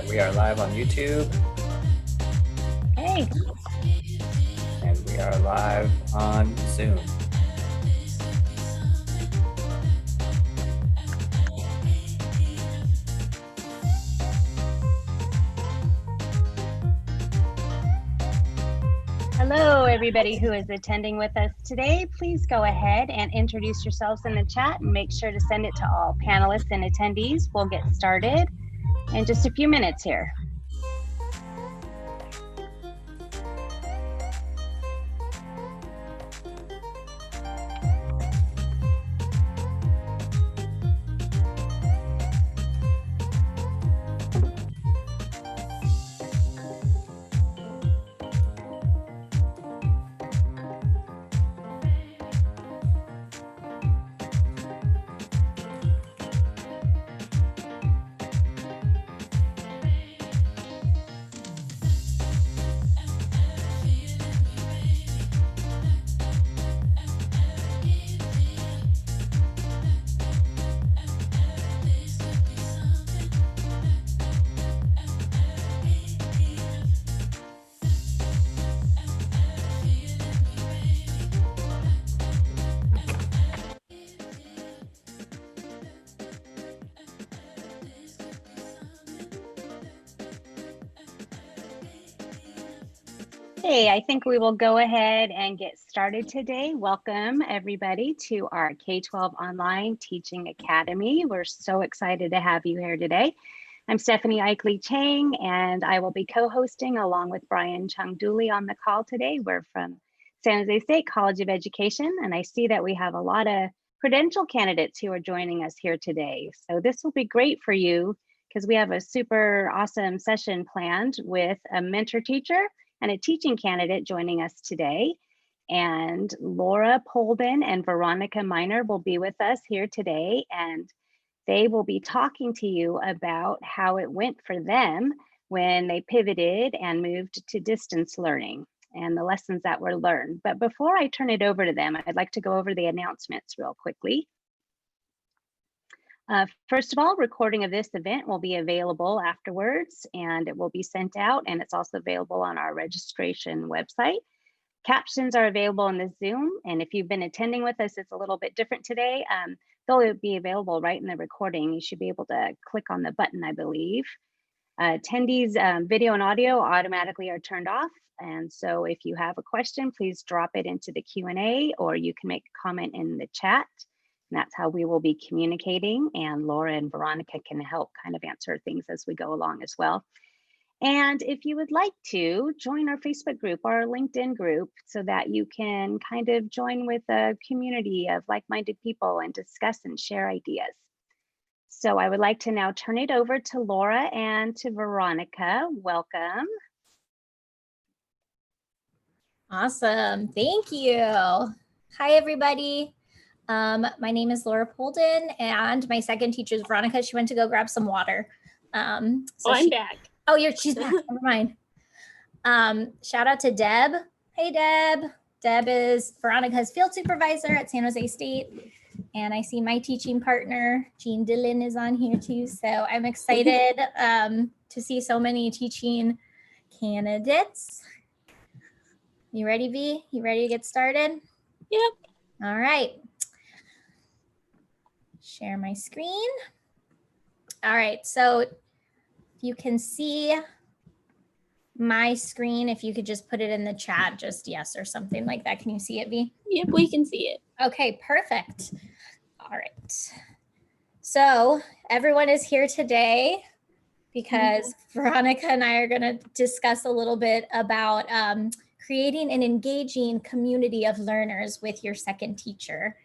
And we are live on YouTube. Hey. And we are live on Zoom. Hello, everybody who is attending with us today. Please go ahead and introduce yourselves in the chat and make sure to send it to all panelists and attendees. We'll get started in just a few minutes here. Hey, I think we will go ahead and get started today. Welcome everybody to our K-12 Online Teaching Academy. We're so excited to have you here today. I'm Stephanie Eichley Chang, and I will be co-hosting along with Brian Chung Dooley on the call today. We're from San Jose State College of Education, and I see that we have a lot of credential candidates who are joining us here today. So this will be great for you because we have a super awesome session planned with a mentor teacher and a teaching candidate joining us today. And Laura Polden and Veronica Minor will be with us here today, and they will be talking to you about how it went for them when they pivoted and moved to distance learning and the lessons that were learned. But before I turn it over to them, I'd like to go over the announcements real quickly. First of all, recording of this event will be available afterwards, and it will be sent out, and it's also available on our registration website. Captions are available in the Zoom, and if you've been attending with us, it's a little bit different today. They'll be available right in the recording. You should be able to click on the button, I believe. Attendees' video and audio automatically are turned off, and so if you have a question, please drop it into the Q&A, or you can make a comment in the chat. And that's how we will be communicating, and Laura and Veronica can help kind of answer things as we go along as well. And if you would like to join our Facebook group or our LinkedIn group so that you can kind of join with a community of like-minded people and discuss and share ideas. So I would like to now turn it over to Laura and to Veronica. Welcome. Awesome, thank you. Hi, everybody. My name is Laura Polden, and my second teacher is Veronica. She went to go grab some water. I'm back. Oh, she's back. Never mind. Shout out to Deb. Hey, Deb. Deb is Veronica's field supervisor at San Jose State, and I see my teaching partner, Jean Dillon, is on here too. So I'm excited to see so many teaching candidates. You ready, V? You ready to get started? Yep. All right. Share my screen. All right, so if you can see my screen, if you could just put it in the chat, just yes or something like that. Can you see it, V? Yep, we can see it. Okay, perfect. All right. So everyone is here today because Veronica and I are going to discuss a little bit about creating an engaging community of learners with your second teacher.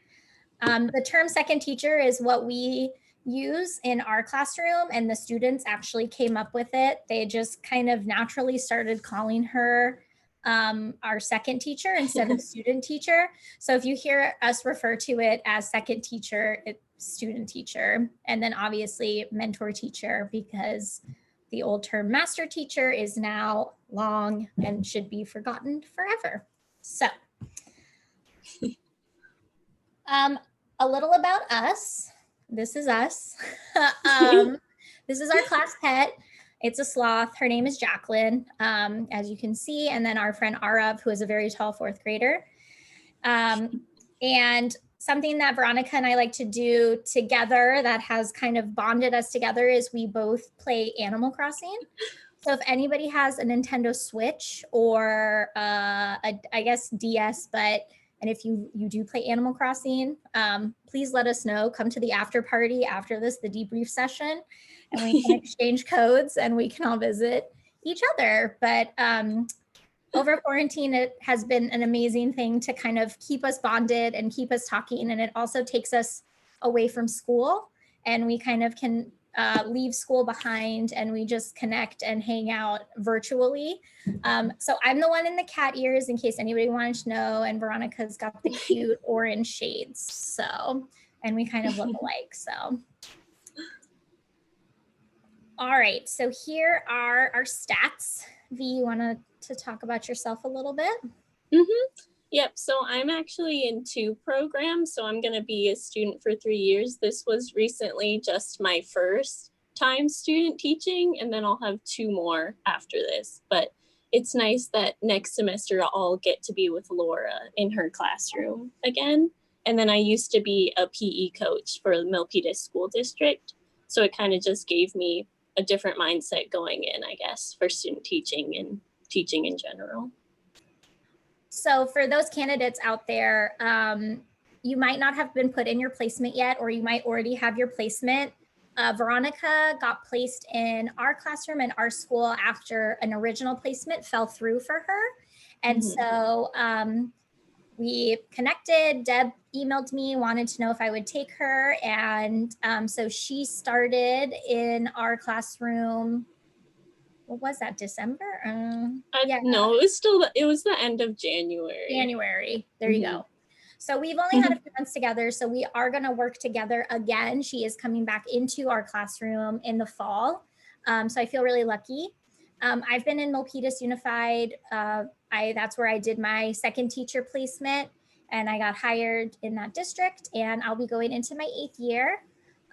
The term second teacher is what we use in our classroom, and the students actually came up with it. They just kind of naturally started calling her our second teacher instead of student teacher. So if you hear us refer to it as second teacher, it's student teacher, and then obviously mentor teacher, because the old term master teacher is now long and should be forgotten forever. So a little about us. This is us. This is our class pet. It's a sloth. Her name is Jacqueline, as you can see. And then our friend Arav, who is a very tall 4th grader. And something that Veronica and I like to do together that has kind of bonded us together is we both play Animal Crossing. So if anybody has a Nintendo Switch or I guess DS, and if you do play Animal Crossing, please let us know. Come to the after party after this, the debrief session, and we can exchange codes and we can all visit each other. But over quarantine, it has been an amazing thing to kind of keep us bonded and keep us talking. And it also takes us away from school, and we kind of can leave school behind and we just connect and hang out virtually. So I'm the one in the cat ears in case anybody wanted to know, and Veronica's got the cute orange shades. So, and we kind of look alike, so. All right, so here are our stats. V, you want to talk about yourself a little bit? Yep, so I'm actually in 2 programs, so I'm going to be a student for 3 years. This was recently just my first time student teaching, and then I'll have 2 more after this. But it's nice that next semester I'll get to be with Laura in her classroom again. And then I used to be a PE coach for the Milpitas School District, so it kind of just gave me a different mindset going in, I guess, for student teaching and teaching in general. So for those candidates out there, you might not have been put in your placement yet, or you might already have your placement. Veronica got placed in our classroom and our school after an original placement fell through for her. And so we connected. Deb emailed me, wanted to know if I would take her. And so she started in our classroom. What was that, December? Yeah. No, it was the end of January. There you go. So we've only had a few months together, so we are going to work together again. She is coming back into our classroom in the fall. So I feel really lucky. I've been in Milpitas Unified. That's where I did my second teacher placement, and I got hired in that district, and I'll be going into my 8th year.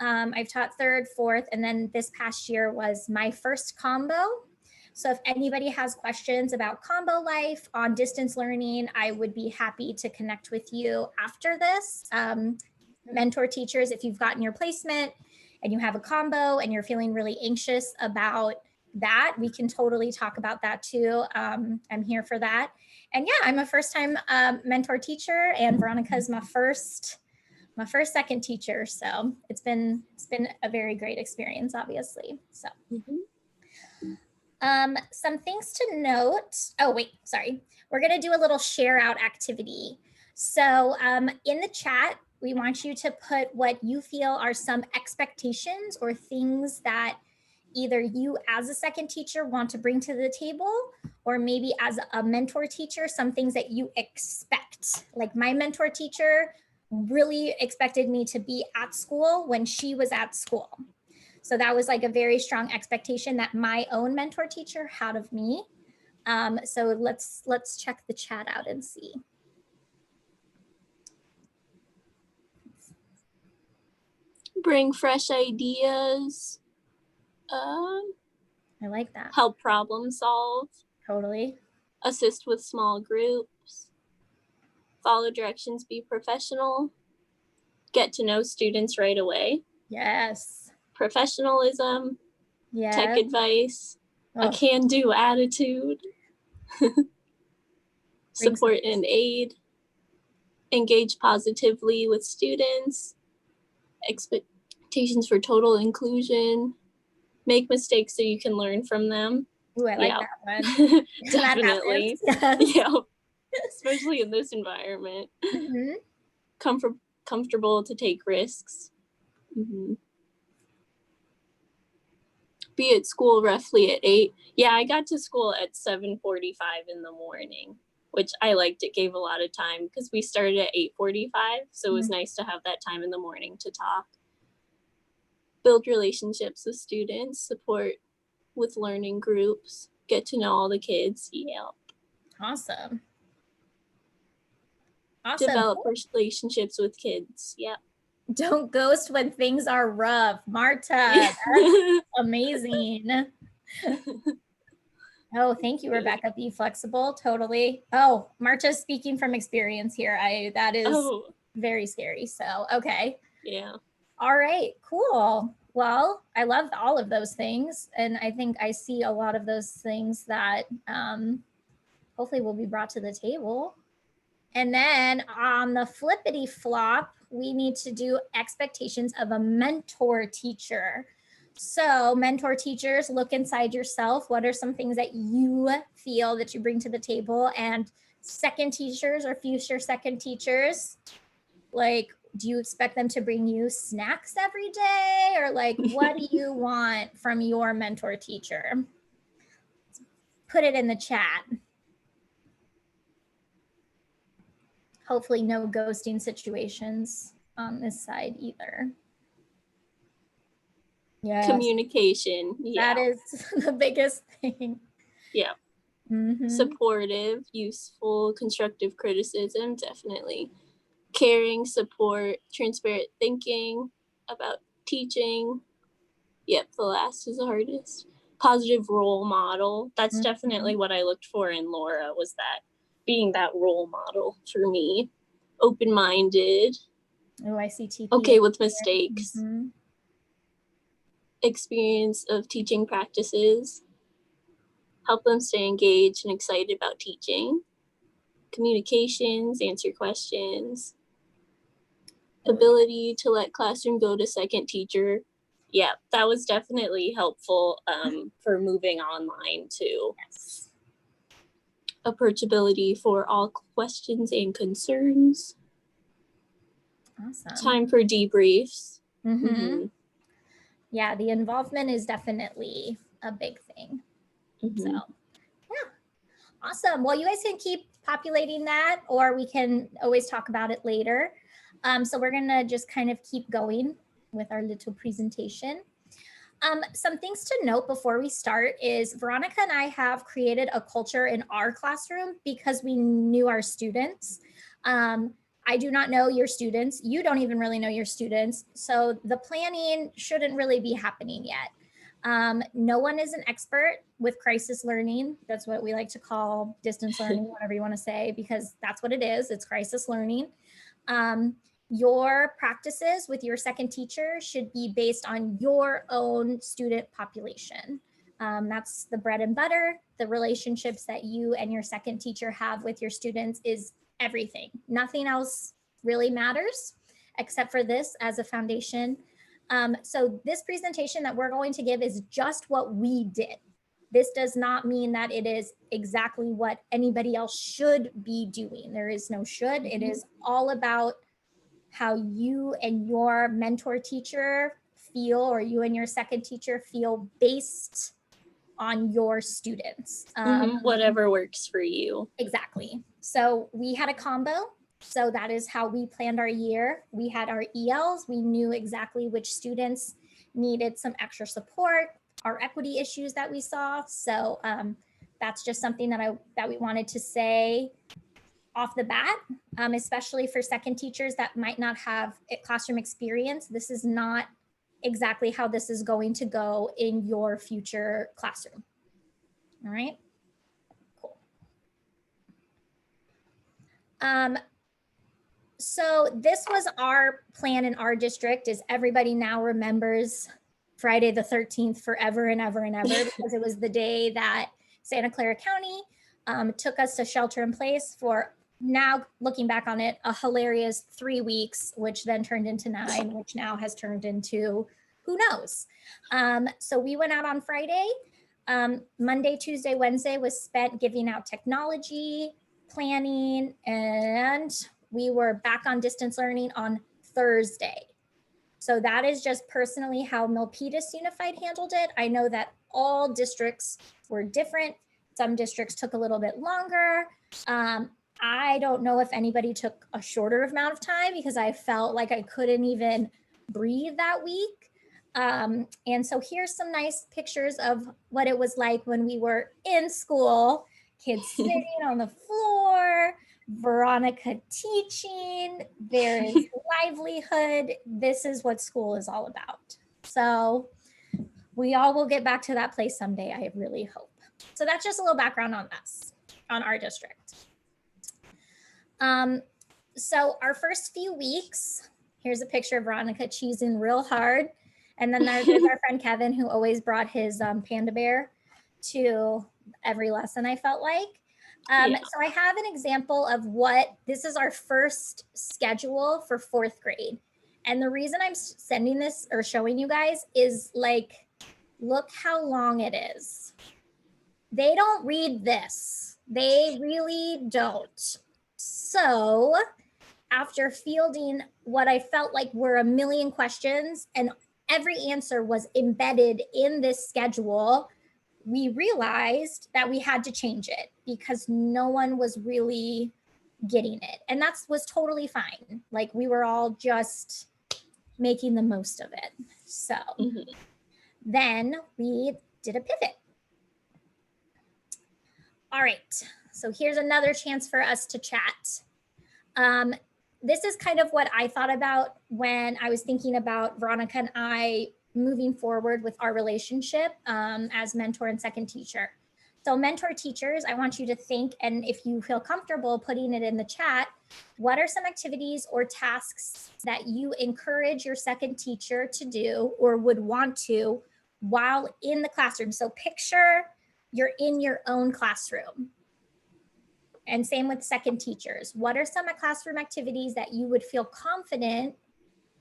I've taught 3rd, 4th, and then this past year was my first combo. So if anybody has questions about combo life on distance learning, I would be happy to connect with you after this. Mentor teachers, if you've gotten your placement and you have a combo and you're feeling really anxious about that, we can totally talk about that too. I'm here for that. And yeah, I'm a first-time mentor teacher, and Veronica's my first second teacher. So it's been a very great experience, obviously. So. Some things to note. Oh, wait, sorry. We're going to do a little share out activity. So in the chat, we want you to put what you feel are some expectations or things that either you as a second teacher want to bring to the table, or maybe as a mentor teacher, some things that you expect. Like my mentor teacher really expected me to be at school when she was at school. So that was like a very strong expectation that my own mentor teacher had of me. So let's check the chat out and see. Bring fresh ideas. I like that. Help problem solve. Totally. Assist with small groups. Follow directions, be professional. Get to know students right away. Yes. Professionalism, yes. Tech advice, a can-do attitude, support and aid, engage positively with students, expectations for total inclusion, make mistakes so you can learn from them. Ooh, I like that one. Definitely. Yeah, especially in this environment. Comfortable to take risks. Be at school roughly at 8. Yeah, I got to school at 7:45 in the morning, which I liked. It gave a lot of time because we started at 8:45, so it was nice to have that time in the morning to talk. Build relationships with students, support with learning groups, get to know all the kids. Yeah. Awesome. Develop relationships with kids. Yep. Don't ghost when things are rough. Marta, that's amazing. Oh, thank you, Rebecca. Be flexible. Totally. Oh, Marcha's speaking from experience here. That is very scary. So, okay. Yeah. All right, cool. Well, I love all of those things. And I think I see a lot of those things that hopefully will be brought to the table. And then on the flippity flop, we need to do expectations of a mentor teacher. So mentor teachers, look inside yourself. What are some things that you feel that you bring to the table? And second teachers or future second teachers, like, do you expect them to bring you snacks every day? Or like, what do you want from your mentor teacher? Put it in the chat. Hopefully no ghosting situations on this side either. Yes. Communication. Yeah. That is the biggest thing. Yeah. Mm-hmm. Supportive, useful, constructive criticism, definitely. Caring, support, transparent thinking about teaching. Yep, the last is the hardest. Positive role model. That's definitely what I looked for in Laura, was that being that role model for me. Open-minded. Oh, I see TP. Okay with mistakes. Mm-hmm. Experience of teaching practices. Help them stay engaged and excited about teaching. Communications, answer questions. Ability to let classroom go to second teacher. Yeah, that was definitely helpful for moving online too. Yes. Approachability for all questions and concerns. Awesome. Time for debriefs. Mm-hmm. Yeah, the involvement is definitely a big thing. So, yeah, awesome. Well, you guys can keep populating that, or we can always talk about it later. So we're gonna just kind of keep going with our little presentation. Some things to note before we start is Veronica and I have created a culture in our classroom because we knew our students. I do not know your students. You don't even really know your students. So the planning shouldn't really be happening yet. No one is an expert with crisis learning. That's what we like to call distance learning, whatever you want to say, because that's what it is. It's crisis learning. Your practices with your second teacher should be based on your own student population. That's the bread and butter. The relationships that you and your second teacher have with your students is everything. Nothing else really matters except for this as a foundation. So this presentation that we're going to give is just what we did. This does not mean that it is exactly what anybody else should be doing. There is no should. It is all about how you and your mentor teacher feel, or you and your second teacher feel based on your students. Whatever works for you. Exactly. So we had a combo. So that is how we planned our year. We had our ELs. We knew exactly which students needed some extra support, our equity issues that we saw. So that's just something that we wanted to say off the bat, especially for second teachers that might not have classroom experience. This is not exactly how this is going to go in your future classroom. All right, cool. So this was our plan in our district, as everybody now remembers Friday the 13th forever and ever and ever, because it was the day that Santa Clara County took us to shelter in place for, now looking back on it, a hilarious 3 weeks, which then turned into 9, which now has turned into who knows. So we went out on Friday. Monday, Tuesday, Wednesday was spent giving out technology, planning, and we were back on distance learning on Thursday. So that is just personally how Milpitas Unified handled it. I know that all districts were different. Some districts took a little bit longer. I don't know if anybody took a shorter amount of time, because I felt like I couldn't even breathe that week. And so here's some nice pictures of what it was like when we were in school, kids sitting on the floor, Veronica teaching, there is livelihood. This is what school is all about. So we all will get back to that place someday, I really hope. So that's just a little background on us, on our district. So our first few weeks, here's a picture of Veronica cheesing real hard. And then there's our friend Kevin, who always brought his panda bear to every lesson, I felt like. So I have an example of this is our first schedule for 4th grade. And the reason I'm sending this or showing you guys is like, look how long it is. They don't read this. They really don't. So after fielding what I felt like were a million questions and every answer was embedded in this schedule, we realized that we had to change it because no one was really getting it. And that was totally fine. Like we were all just making the most of it. So then we did a pivot. All right, so here's another chance for us to chat. This is kind of what I thought about when I was thinking about Veronica and I moving forward with our relationship as mentor and second teacher. So mentor teachers, I want you to think, and if you feel comfortable putting it in the chat, what are some activities or tasks that you encourage your second teacher to do or would want to while in the classroom? So picture you're in your own classroom. And same with second teachers. What are some classroom activities that you would feel confident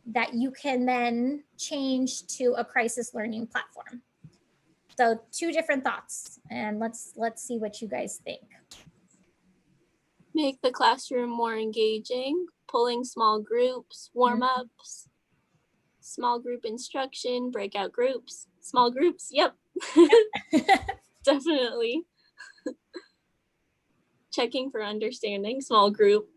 that you can then change to a crisis learning platform? So 2 different thoughts, and let's see what you guys think. Make the classroom more engaging, pulling small groups, warm-ups, small group instruction, breakout groups, small groups. Yep. Definitely. Checking for understanding, small group,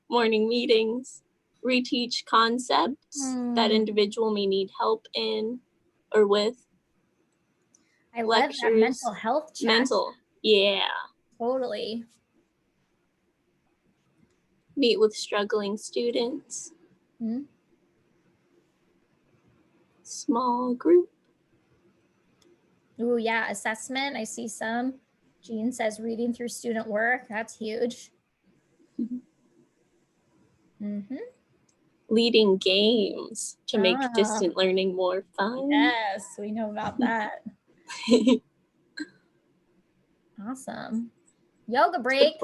morning meetings, reteach concepts that individual may need help in or with. I love that mental health chat. Mental, yeah. Totally. Meet with struggling students. Small group. Oh yeah, assessment. I see some. Jean says reading through student work. That's huge. Leading games to make distant learning more fun. Yes, we know about that. Awesome. Yoga break.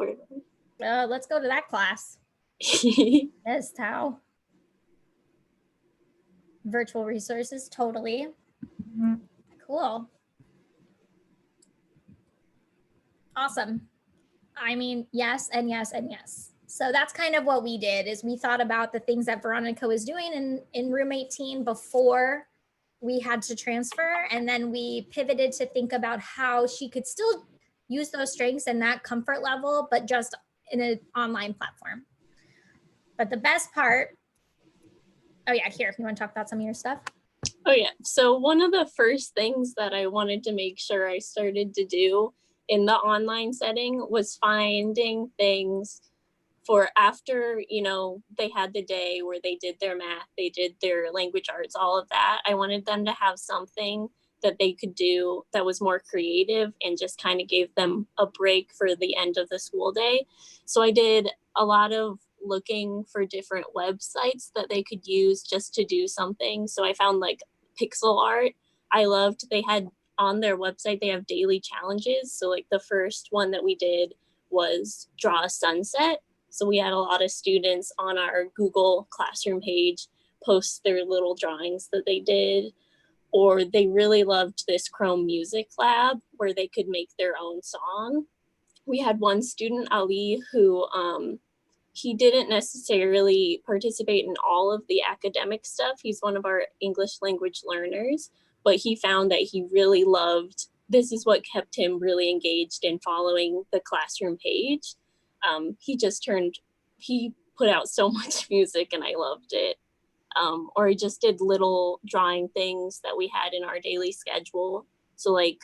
Let's go to that class. Yes, Tao. Virtual resources, totally. Cool. Awesome. I mean, yes, and yes, and yes. So that's kind of what we did is we thought about the things that Veronica was doing in room 18 before we had to transfer. And then we pivoted to think about how she could still use those strengths and that comfort level, but just in an online platform. But the best part, oh yeah, here, if you want to talk about some of your stuff. Oh yeah, so one of the first things that I wanted to make sure I started to do in the online setting was finding things for after, you know, they had the day where they did their math, they did their language arts, all of that. I wanted them to have something that they could do that was more creative and just kind of gave them a break for the end of the school day. So I did a lot of looking for different websites that they could use just to do something. So I found like pixel art. I loved, they had on their website, they have daily challenges. So like the first one that we did was draw a sunset. So we had a lot of students on our Google Classroom page post their little drawings that they did. Or they really loved this Chrome Music Lab where they could make their own song. We had one student, Ali, who he didn't necessarily participate in all of the academic stuff. He's one of our English language learners, but he found that he really loved, this is what kept him really engaged in following the classroom page. He put out so much music and I loved it. Or he just did little drawing things that we had in our daily schedule. So like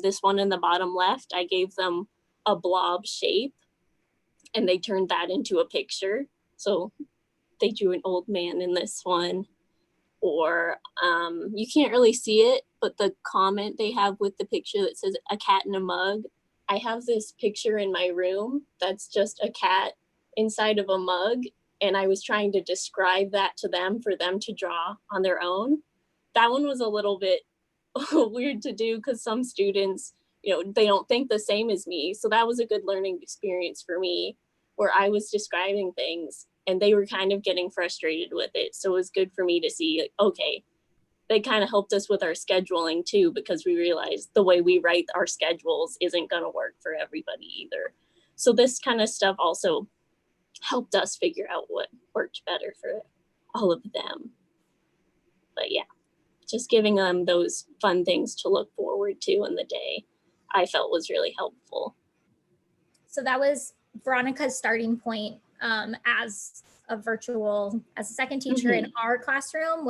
this one in the bottom left, I gave them a blob shape and they turned that into a picture. So they drew an old man in this one. or you can't really see it, but the comment they have with the picture that says a cat in a mug. I have this picture in my room that's just a cat inside of a mug, and I was trying to describe that to them for them to draw on their own. That one was a little bit weird to do because some students, they don't think the same as me. So that was a good learning experience for me, where I was describing things and they were kind of getting frustrated with it. So it was good for me to see, like, okay, they kind of helped us with our scheduling too, because we realized the way we write our schedules isn't going to work for everybody either. So this kind of stuff also helped us figure out what worked better for all of them. But yeah, just giving them those fun things to look forward to in the day, I felt was really helpful. So that was Veronica's starting point as a second teacher in our classroom.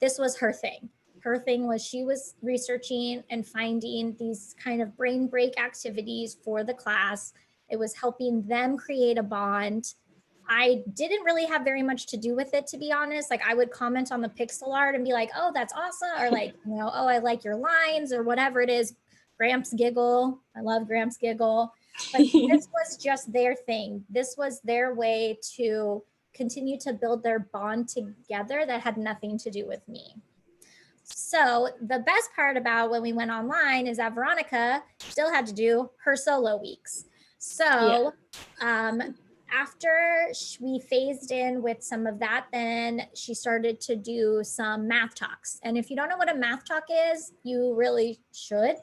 This was her thing. Her thing was she was researching and finding these kind of brain break activities for the class. It was helping them create a bond. I didn't really have very much to do with it, to be honest. Like, I would comment on the pixel art and be like, oh, that's awesome. Or like, oh, I like your lines, or whatever it is. Gramps giggle. I love Gramps giggle. But this was just their thing. This was their way to continue to build their bond together that had nothing to do with me. So the best part about when we went online is that Veronica still had to do her solo weeks. So after we phased in with some of that, then she started to do some math talks. And if you don't know what a math talk is, you really should.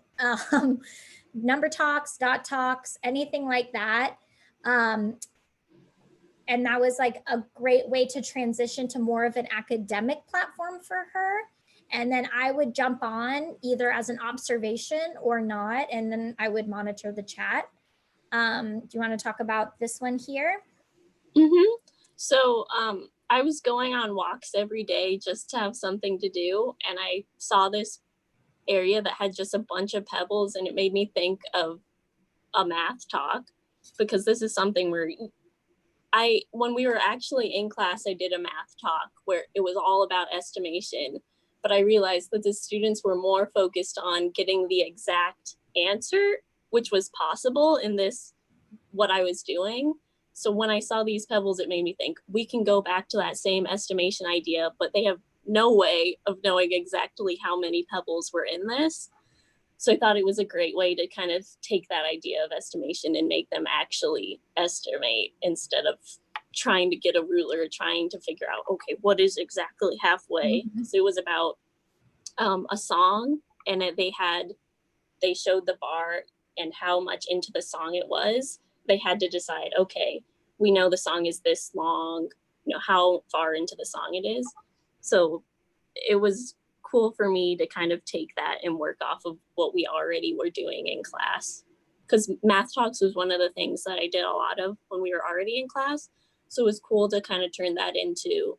Number talks, dot talks, anything like that. And that was like a great way to transition to more of an academic platform for her. And then I would jump on either as an observation or not, and then I would monitor the chat. Do you want to talk about this one here? So I was going on walks every day just to have something to do, and I saw this area that had just a bunch of pebbles, and it made me think of a math talk, because this is something where when we were actually in class, I did a math talk where it was all about estimation, but I realized that the students were more focused on getting the exact answer, which was possible in what I was doing. So when I saw these pebbles, it made me think we can go back to that same estimation idea, but they have no way of knowing exactly how many pebbles were in this. So I thought it was a great way to kind of take that idea of estimation and make them actually estimate instead of trying to get a ruler, trying to figure out, okay, what is exactly halfway? So it was about a song, and they showed the bar and how much into the song it was. They had to decide, okay, we know the song is this long, how far into the song it is. So it was cool for me to kind of take that and work off of what we already were doing in class, because math talks was one of the things that I did a lot of when we were already in class. So it was cool to kind of turn that into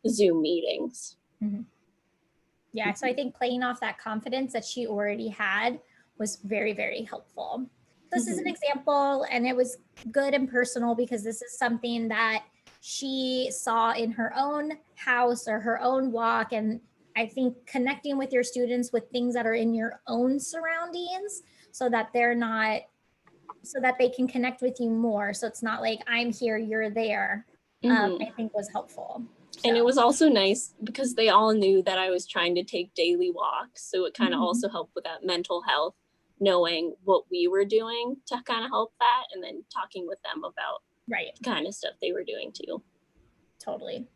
Zoom meetings. Yeah, so I think playing off that confidence that she already had was very, very helpful. This is an example, and it was good and personal because this is something that she saw in her own house or her own walk. And I think connecting with your students with things that are in your own surroundings so that they can connect with you more. So it's not like I'm here, you're there, I think was helpful. So. And it was also nice because they all knew that I was trying to take daily walks. So it kind of also helped with that mental health, knowing what we were doing to kind of help that, and then talking with them about the kind of stuff they were doing too. Totally.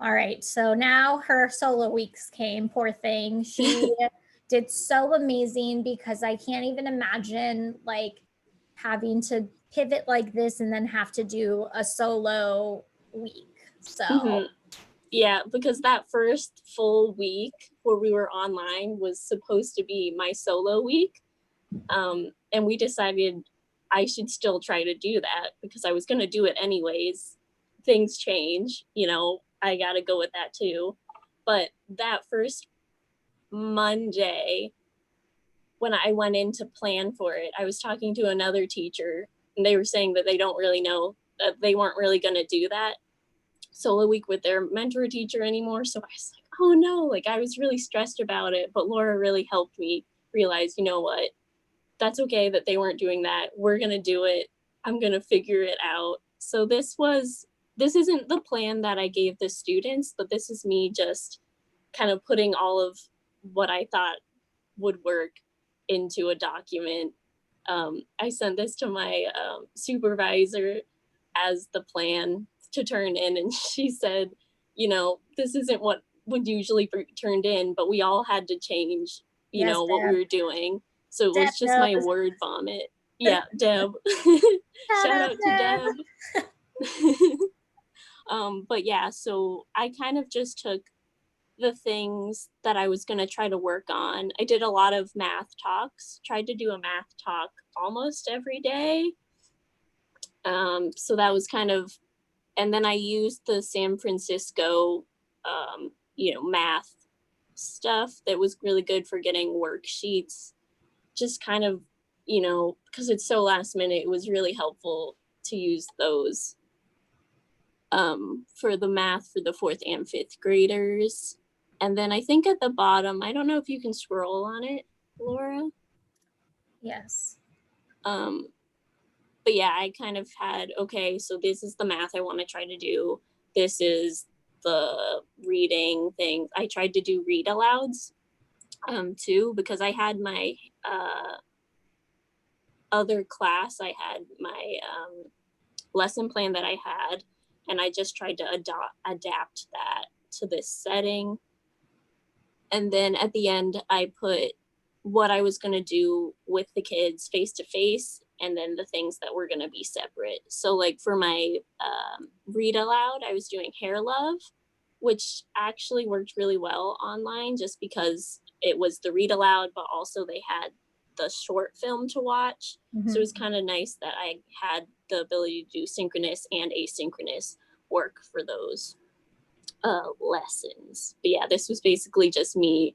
All right. So now her solo weeks came, poor thing. She did so amazing, because I can't even imagine like having to pivot like this and then have to do a solo week. So yeah, because that first full week where we were online was supposed to be my solo week. And we decided I should still try to do that because I was going to do it anyways. Things change, I got to go with that too. But that first Monday, when I went in to plan for it, I was talking to another teacher, and they were saying that they don't really know, that they weren't really going to do that. solo week with their mentor teacher anymore. So I was like, oh no, like I was really stressed about it. But Laura really helped me realize, you know what, that's okay that they weren't doing that. We're going to do it. I'm going to figure it out. So this isn't the plan that I gave the students, but this is me just kind of putting all of what I thought would work into a document. I sent this to my supervisor as the plan to turn in, and she said, you know, this isn't what would usually be turned in, but we all had to change, you Yes, know, what we Deb. were doing. So it Deb was just my knows. word vomit. Yeah, Deb. Shout out to Deb. But yeah, so I kind of just took the things that I was going to try to work on. I did a lot of math talks, tried to do a math talk almost every day. So that was kind of, and then I used the San Francisco, math stuff that was really good for getting worksheets. Just kind of, because it's so last minute, it was really helpful to use those for the math for the 4th and 5th graders. And then I think at the bottom, I don't know if you can scroll on it, Laura. Yes. But yeah, I kind of had, okay, so this is the math I want to try to do. This is the reading thing. I tried to do read alouds too, because I had my other class, I had my lesson plan that I had, and I just tried to adapt that to this setting. And then at the end, I put what I was going to do with the kids face to face, and then the things that were going to be separate. So like for my read aloud, I was doing Hair Love, which actually worked really well online just because it was the read aloud, but also they had the short film to watch. Mm-hmm. So it was kind of nice that I had the ability to do synchronous and asynchronous work for those lessons. But yeah, this was basically just me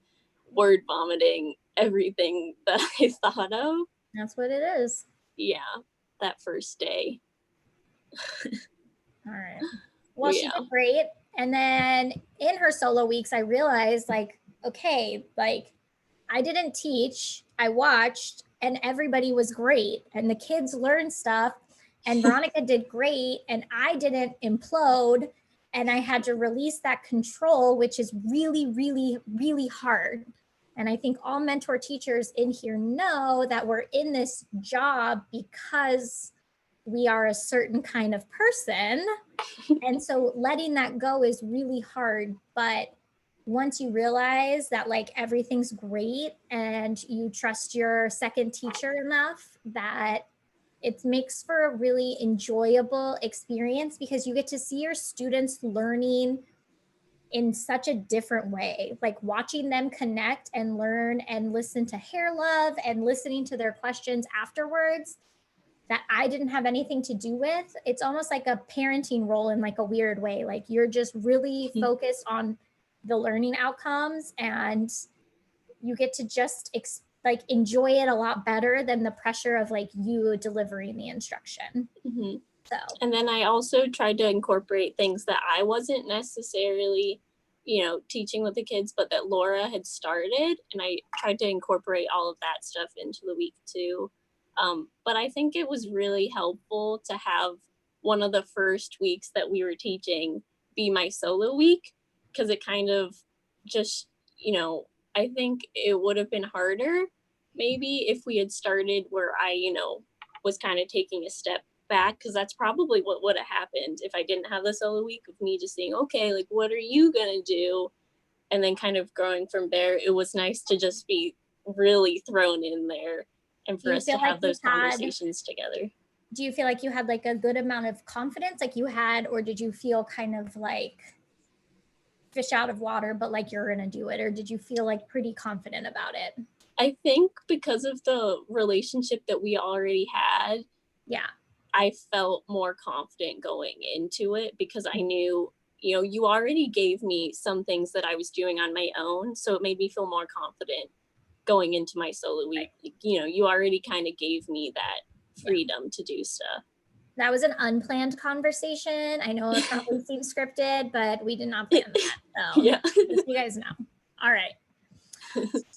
word vomiting everything that I thought of. That's what it is. Yeah, that first day. All right. Well, she Yeah. did great. And then in her solo weeks, I realized like, okay, like I didn't teach, I watched, and everybody was great. And the kids learned stuff, and Veronica did great, and I didn't implode. And I had to release that control, which is really, really, really hard. And I think all mentor teachers in here know that we're in this job because we are a certain kind of person. And so letting that go is really hard. But once you realize that like everything's great and you trust your second teacher enough, that it makes for a really enjoyable experience because you get to see your students learning in such a different way, like watching them connect and learn and listen to Hair Love and listening to their questions afterwards that I didn't have anything to do with. It's almost like a parenting role in like a weird way. Like you're just really focused on the learning outcomes and you get to just enjoy it a lot better than the pressure of like you delivering the instruction. Mm-hmm. So, and then I also tried to incorporate things that I wasn't necessarily, teaching with the kids, but that Laura had started. And I tried to incorporate all of that stuff into the week too. But I think it was really helpful to have one of the first weeks that we were teaching be my solo week, because it kind of just, I think it would have been harder maybe if we had started where I, was kind of taking a step back, because that's probably what would have happened if I didn't have the solo week of me just saying, okay, like, what are you going to do? And then kind of growing from there. It was nice to just be really thrown in there and for us to have those conversations together. Do you feel like you had like a good amount of confidence like you had, or did you feel kind of like fish out of water, but like you're going to do it? Or did you feel like pretty confident about it? I think because of the relationship that we already had, yeah, I felt more confident going into it because I knew, you already gave me some things that I was doing on my own. So it made me feel more confident going into my solo week. Right. You already kind of gave me that freedom to do stuff. That was an unplanned conversation. I know it probably seems scripted, but we did not plan that. So Yeah. just so you guys know. All right.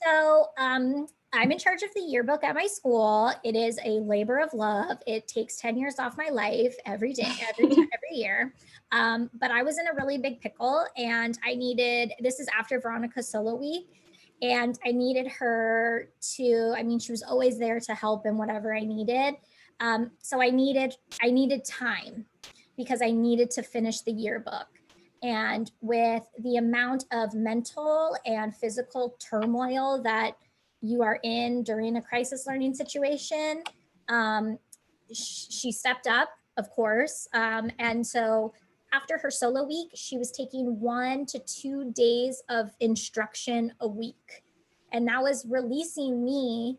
So I'm in charge of the yearbook at my school. It is a labor of love. It takes 10 years off my life every day, every year. But I was in a really big pickle, and this is after Veronica's solo week. And I needed her to, she was always there to help in whatever I needed. So I needed time because I needed to finish the yearbook. And with the amount of mental and physical turmoil that you are in during a crisis learning situation, she stepped up, of course. And so after her solo week, she was taking 1 to 2 days of instruction a week. And that was releasing me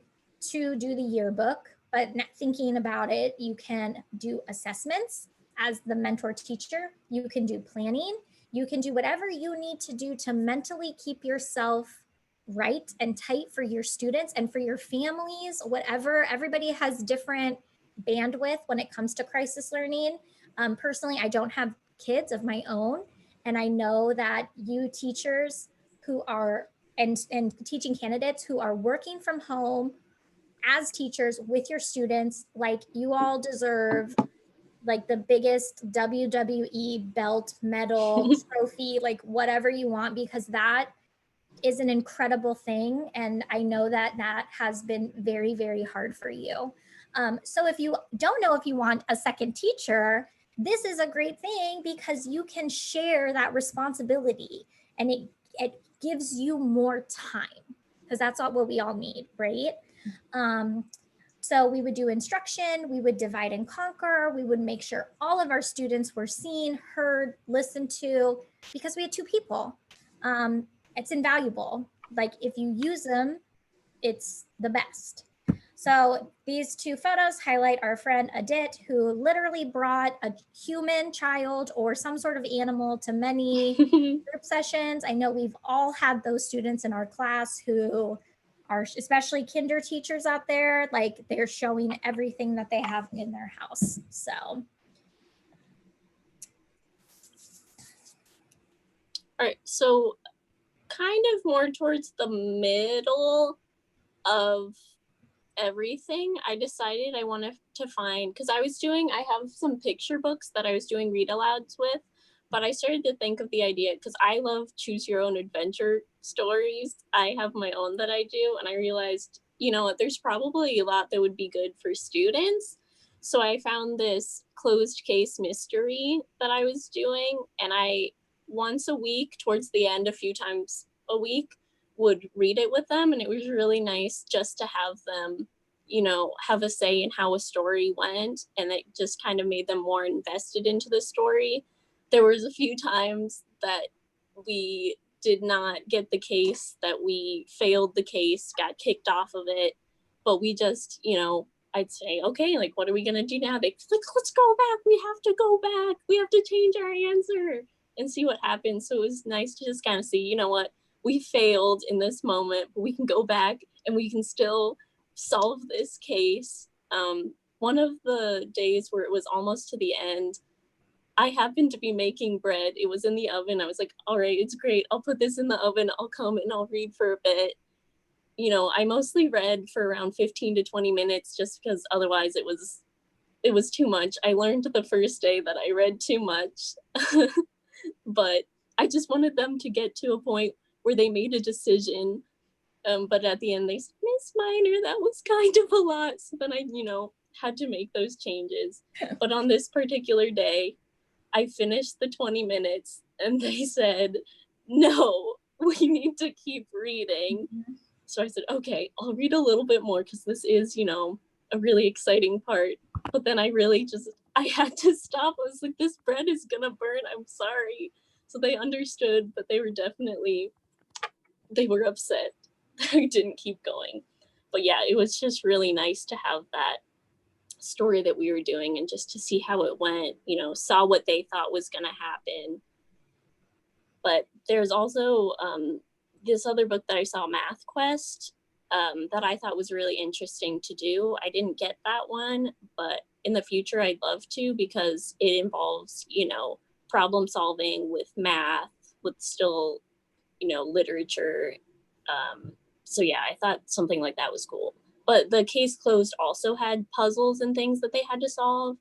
to do the yearbook. But thinking about it, you can do assessments as the mentor teacher. You can do planning. You can do whatever you need to do to mentally keep yourself right and tight for your students and for your families, whatever. Everybody has different bandwidth when it comes to crisis learning. Personally, I don't have kids of my own. And I know that you teachers who are, and teaching candidates who are working from home as teachers with your students, like, you all deserve like the biggest WWE belt, medal, trophy, like whatever you want, because that is an incredible thing. And I know that that has been very, very hard for you. So if you don't know if you want a second teacher, this is a great thing because you can share that responsibility, and it gives you more time, because that's what we all need, right? So we would do instruction, we would divide and conquer, we would make sure all of our students were seen, heard, listened to, because we had 2 people. It's invaluable. Like, if you use them, it's the best. So these 2 photos highlight our friend Adit, who literally brought a human child or some sort of animal to many group sessions. I know we've all had those students in our class who are, especially kinder teachers out there, like, they're showing everything that they have in their house. So. All right, so kind of more towards the middle of everything, I decided I wanted to find, because I have some picture books that I was doing read alouds with, but I started to think of the idea, because I love choose your own adventure stories. I have my own that I do, and I realized, you know what, there's probably a lot that would be good for students. So I found this closed case mystery that I was doing, and I, once a week, towards the end, a few times a week, would read it with them. And it was really nice just to have them, you know, have a say in how a story went. And it just kind of made them more invested into the story. There was a few times that we did not get the case, that we failed the case, got kicked off of it. But we just, you know, I'd say, okay, like, what are we going to do now? They'd like, let's go back. We have to go back. We have to change our answer and see what happens. So it was nice to just kind of see, you know what, we failed in this moment, but we can go back and we can still solve this case. One of the days where it was almost to the end, I happened to be making bread. It was in the oven. I was like, all right, it's great. I'll put this in the oven. I'll come and I'll read for a bit. You know, I mostly read for around 15 to 20 minutes just because otherwise it was too much. I learned the first day that I read too much, but I just wanted them to get to a point where they made a decision. But at the end they said, Miss Minor, that was kind of a lot. So then I, you know, had to make those changes. But on this particular day, I finished the 20 minutes and they said, no, we need to keep reading. Mm-hmm. So I said, okay, I'll read a little bit more because this is, you know, a really exciting part. But then I had to stop. I was like, this bread is gonna burn. I'm sorry. So they understood, but they were upset that I didn't keep going. But yeah, it was just really nice to have that story that we were doing and just to see how it went, you know, saw what they thought was gonna happen. But there's also this other book that I saw, Math Quest, that I thought was really interesting to do. I didn't get that one, but in the future I'd love to, because it involves, problem solving with math, with still, literature. So yeah, I thought something like that was cool. But the case closed also had puzzles and things that they had to solve.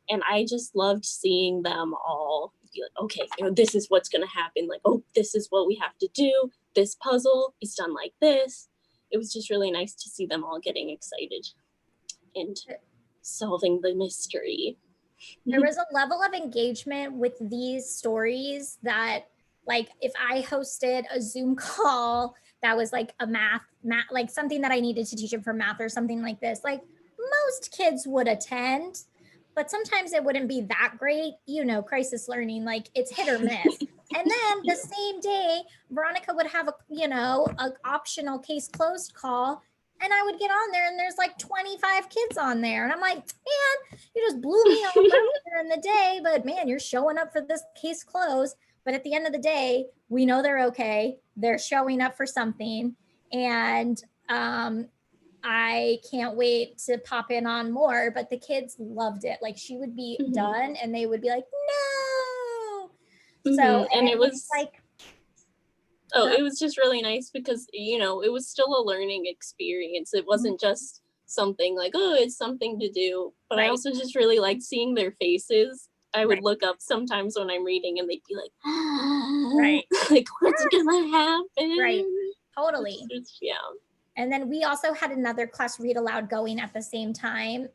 And I just loved seeing them all be like, okay, this is what's going to happen. Like, oh, this is what we have to do. This puzzle is done like this. It was just really nice to see them all getting excited and solving the mystery. There was a level of engagement with these stories that, like, if I hosted a Zoom call that was like a math, like something that I needed to teach them for math or something like this, like most kids would attend, but sometimes it wouldn't be that great. Crisis learning, like it's hit or miss. And then the same day, Veronica would have a optional case closed call, and I would get on there and there's like 25 kids on there. And I'm like, man, you just blew me off earlier in the day, but man, you're showing up for this case closed. But at the end of the day, we know they're okay. They're showing up for something. And I can't wait to pop in on more, but the kids loved it. Like she would be done and they would be like, no. So, and it was like, it was just really nice because, it was still a learning experience. It wasn't just something like, oh, it's something to do. But I also just really liked seeing their faces. I would look up sometimes when I'm reading and they'd be like, like, what's gonna happen? Right. Totally. Yeah. And then we also had another class read aloud going at the same time.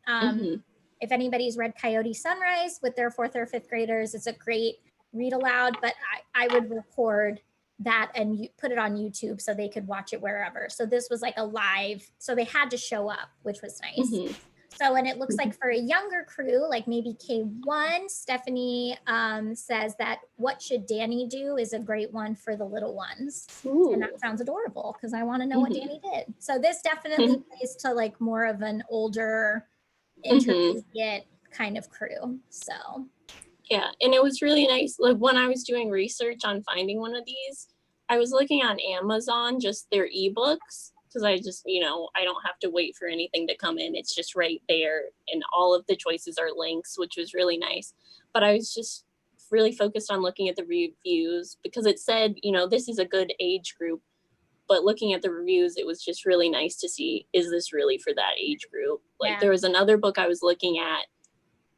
If anybody's read Coyote Sunrise with their 4th or 5th graders, it's a great read aloud, but I would record that and put it on YouTube so they could watch it wherever. So this was like a live, so they had to show up, which was nice. So, and it looks like for a younger crew, like maybe K1, Stephanie says that What Should Danny Do is a great one for the little ones. Ooh. And that sounds adorable because I want to know what Danny did. So this definitely plays to like more of an older intermediate kind of crew. So. Yeah, and it was really nice. Like when I was doing research on finding one of these, I was looking on Amazon, just their ebooks, because I just, I don't have to wait for anything to come in. It's just right there. And all of the choices are links, which was really nice. But I was just really focused on looking at the reviews because it said, this is a good age group. But looking at the reviews, it was just really nice to see, is this really for that age group? Like there was another book I was looking at,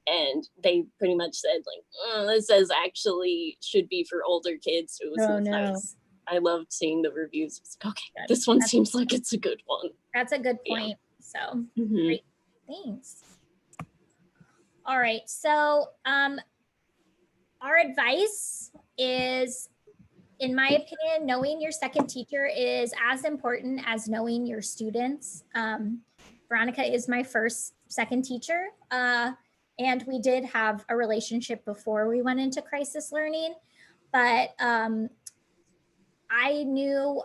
and they pretty much said like, this says actually should be for older kids. So it was nice. I loved seeing the reviews. It's like, okay, this one seems like it's a good one. That's a good point. Yeah. So great. Thanks. All right. So our advice is, in my opinion, knowing your second teacher is as important as knowing your students. Veronica is my first second teacher. And we did have a relationship before we went into crisis learning, but I knew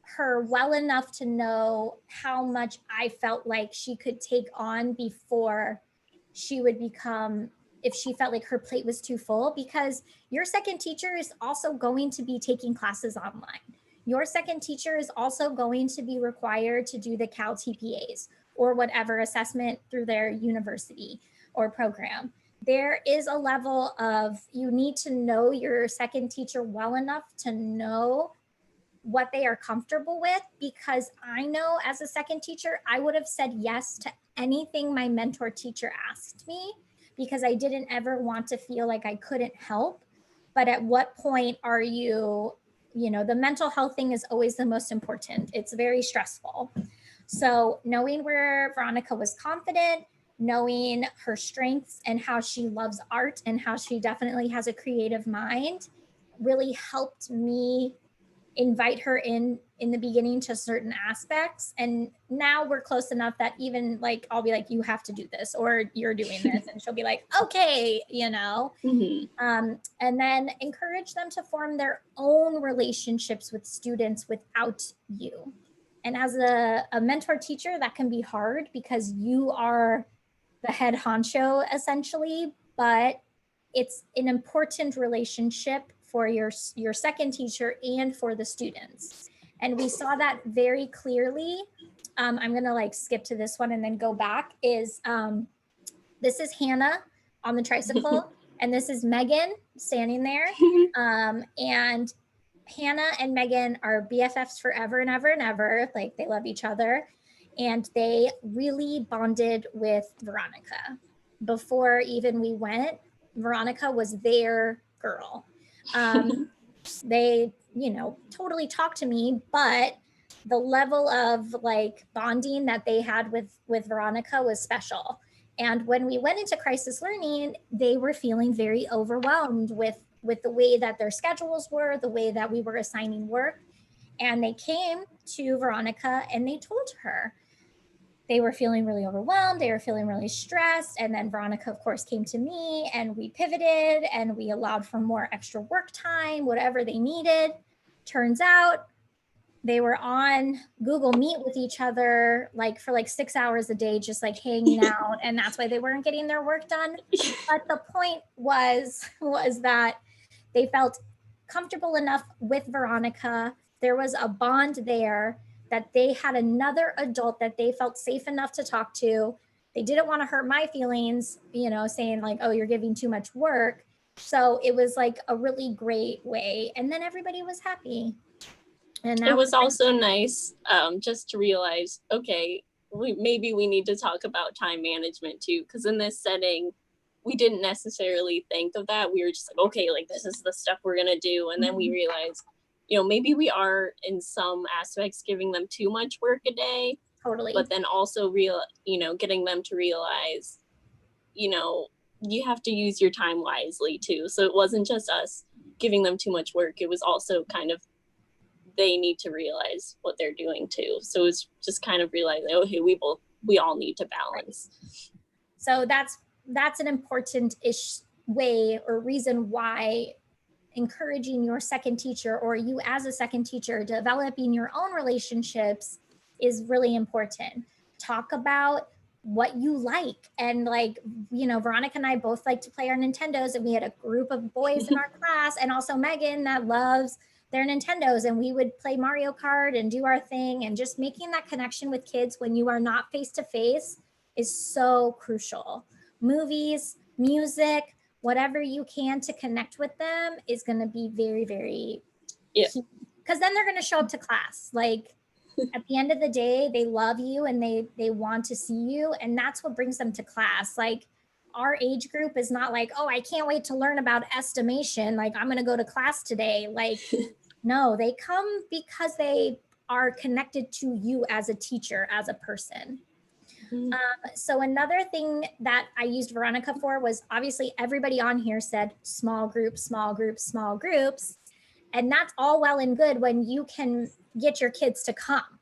her well enough to know how much I felt like she could take on before she would become, if she felt like her plate was too full, because your second teacher is also going to be taking classes online. Your second teacher is also going to be required to do the Cal TPAs or whatever assessment through their university or program. There is a level of, you need to know your second teacher well enough to know what they are comfortable with, because I know as a second teacher, I would have said yes to anything my mentor teacher asked me because I didn't ever want to feel like I couldn't help. But at what point are you, the mental health thing is always the most important. It's very stressful. So knowing where Veronica was confident, knowing her strengths and how she loves art and how she definitely has a creative mind really helped me invite her in the beginning to certain aspects. And now we're close enough that even like, I'll be like, you have to do this, or you're doing this. And she'll be like, okay, and then encourage them to form their own relationships with students without you. And as a mentor teacher, that can be hard because you are the head honcho essentially, but it's an important relationship for your second teacher and for the students. And we saw that very clearly I'm gonna like skip to this one and then go back, is this is Hannah on the tricycle, and this is Megan standing there. And Hannah and Megan are BFFs forever and ever and ever. Like, they love each other. And they really bonded with Veronica. Before even we went, Veronica was their girl. They, you know, totally talked to me, but the level of like bonding that they had with Veronica was special. And when we went into crisis learning, they were feeling very overwhelmed with the way that their schedules were, the way that we were assigning work. And they came to Veronica and they told her they were feeling really overwhelmed. They were feeling really stressed. And then Veronica, of course, came to me and we pivoted and we allowed for more extra work time, whatever they needed. Turns out they were on Google Meet with each other like for like 6 hours a day, just like hanging out. And that's why they weren't getting their work done. But the point was that they felt comfortable enough with Veronica. There was a bond there, that they had another adult that they felt safe enough to talk to. They didn't want to hurt my feelings, you know, saying like, oh, you're giving too much work. So it was like a really great way. And then everybody was happy. And it was also nice just to realize, okay, maybe we need to talk about time management too, because in this setting, we didn't necessarily think of that. We were just like, okay, like this is the stuff we're gonna do. And then we realized, you know, maybe we are in some aspects giving them too much work a day. Totally. But then also getting them to realize, you know, you have to use your time wisely too. So it wasn't just us giving them too much work. It was also kind of, they need to realize what they're doing too. So it's just kind of realizing, okay, we all need to balance. Right. So that's an important-ish way or reason why encouraging your second teacher, or you as a second teacher, developing your own relationships is really important. Talk about what you like. And like, you know, Veronica and I both like to play our Nintendos, and we had a group of boys in our class, and also Megan that loves their Nintendos, and we would play Mario Kart and do our thing. And just making that connection with kids when you are not face to face is so crucial. Movies, music, whatever you can to connect with them is going to be very, very key. Because then they're going to show up to class. Like, at the end of the day, they love you and they want to see you, and that's what brings them to class. Like, our age group is not like, oh, I can't wait to learn about estimation, like I'm going to go to class today. Like, no, they come because they are connected to you as a teacher, as a person. So another thing that I used Veronica for was, obviously everybody on here said small groups, small groups, small groups. And that's all well and good when you can get your kids to come.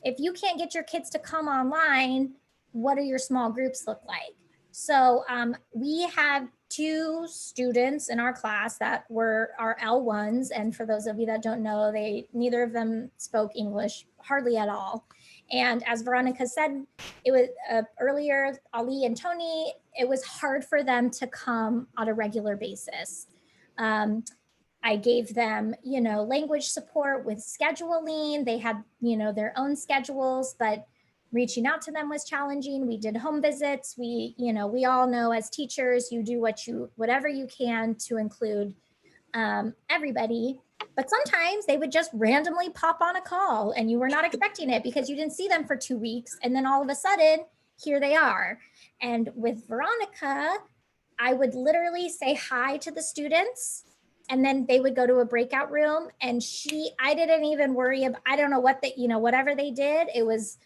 If you can't get your kids to come online, what do your small groups look like? So we had 2 students in our class that were our L1s. And for those of you that don't know, neither of them spoke English hardly at all. And as Veronica said, it was earlier, Ali and Tony, it was hard for them to come on a regular basis. I gave them, you know, language support with scheduling. They had, you know, their own schedules, but reaching out to them was challenging. We did home visits. We all know as teachers, you do whatever you can to include everybody. But sometimes they would just randomly pop on a call and you were not expecting it because you didn't see them for 2 weeks. And then all of a sudden, here they are. And with Veronica, I would literally say hi to the students, and then they would go to a breakout room, and I didn't even worry about, I don't know what whatever they did, it was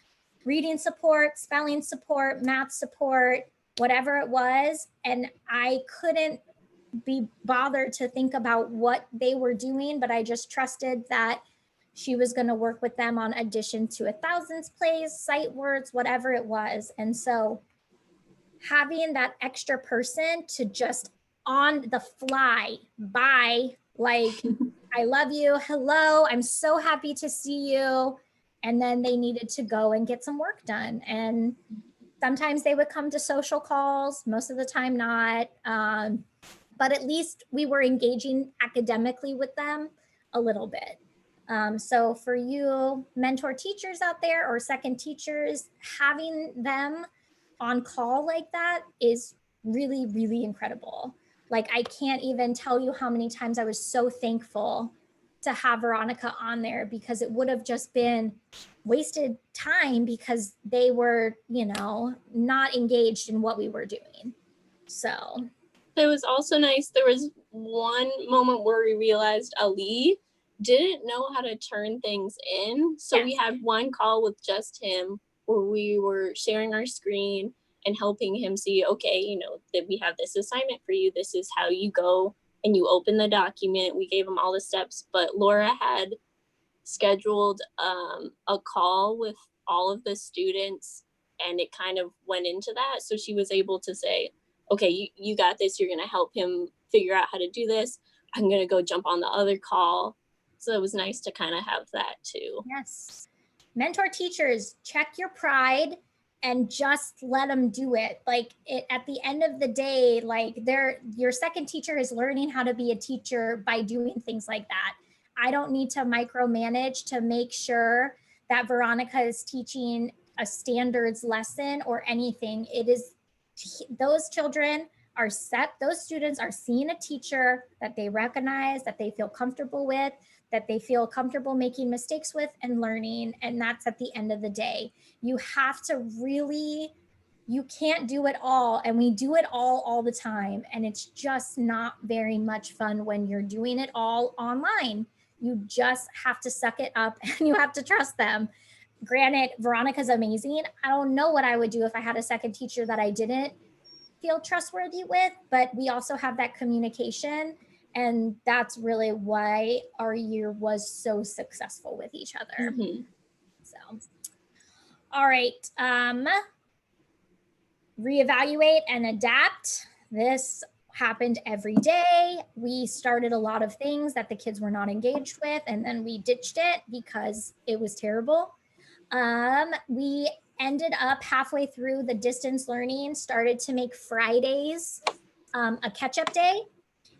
reading support, spelling support, math support, whatever it was. And I couldn't be bothered to think about what they were doing, but I just trusted that she was going to work with them on addition to 1,000's place, sight words, whatever it was. And so having that extra person to just on the fly, bye, like, I love you, hello, I'm so happy to see you. And then they needed to go and get some work done. And sometimes they would come to social calls, most of the time not. But at least we were engaging academically with them a little bit. So for you mentor teachers out there or second teachers, having them on call like that is really, really incredible. Like, I can't even tell you how many times I was so thankful to have Veronica on there, because it would have just been wasted time because they were, not engaged in what we were doing. So it was also nice. There was one moment where we realized Ali didn't know how to turn things in. So we had one call with just him where we were sharing our screen and helping him see, okay, that we have this assignment for you. This is how you go and you open the document. We gave him all the steps, but Laura had scheduled a call with all of the students, and it kind of went into that. So she was able to say, okay, you got this. You're going to help him figure out how to do this. I'm going to go jump on the other call. So it was nice to kind of have that too. Yes. Mentor teachers, check your pride and just let them do it. Like, at the end of the day, like, your second teacher is learning how to be a teacher by doing things like that. I don't need to micromanage to make sure that Veronica is teaching a standards lesson or anything. It is, those children are set, those students are seeing a teacher that they recognize, that they feel comfortable with, that they feel comfortable making mistakes with and learning. And that's at the end of the day. You have to really, you can't do it all. And we do it all the time. And it's just not very much fun when you're doing it all online. You just have to suck it up and you have to trust them. Granted, Veronica's amazing. I don't know what I would do if I had a second teacher that I didn't feel trustworthy with, but we also have that communication. And that's really why our year was so successful with each other. Mm-hmm. So, all right. Reevaluate and adapt. This happened every day. We started a lot of things that the kids were not engaged with, and then we ditched it because it was terrible. We ended up halfway through the distance learning, started to make Fridays a catch-up day.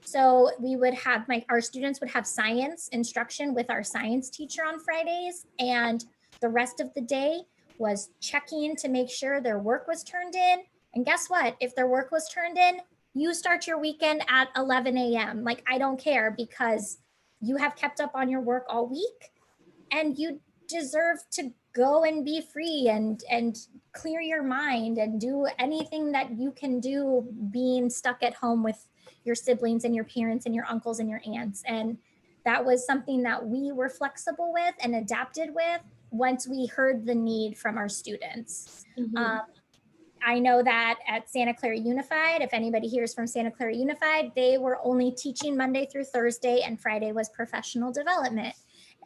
So we would have our students would have science instruction with our science teacher on Fridays, and the rest of the day was checking to make sure their work was turned in. And guess what? If their work was turned in, you start your weekend at 11 a.m. Like, I don't care, because you have kept up on your work all week and you deserve to go and be free and clear your mind and do anything that you can do being stuck at home with your siblings and your parents and your uncles and your aunts. And that was something that we were flexible with and adapted with once we heard the need from our students. Mm-hmm. I know that at Santa Clara Unified, if anybody here is from Santa Clara Unified, they were only teaching Monday through Thursday, and Friday was professional development.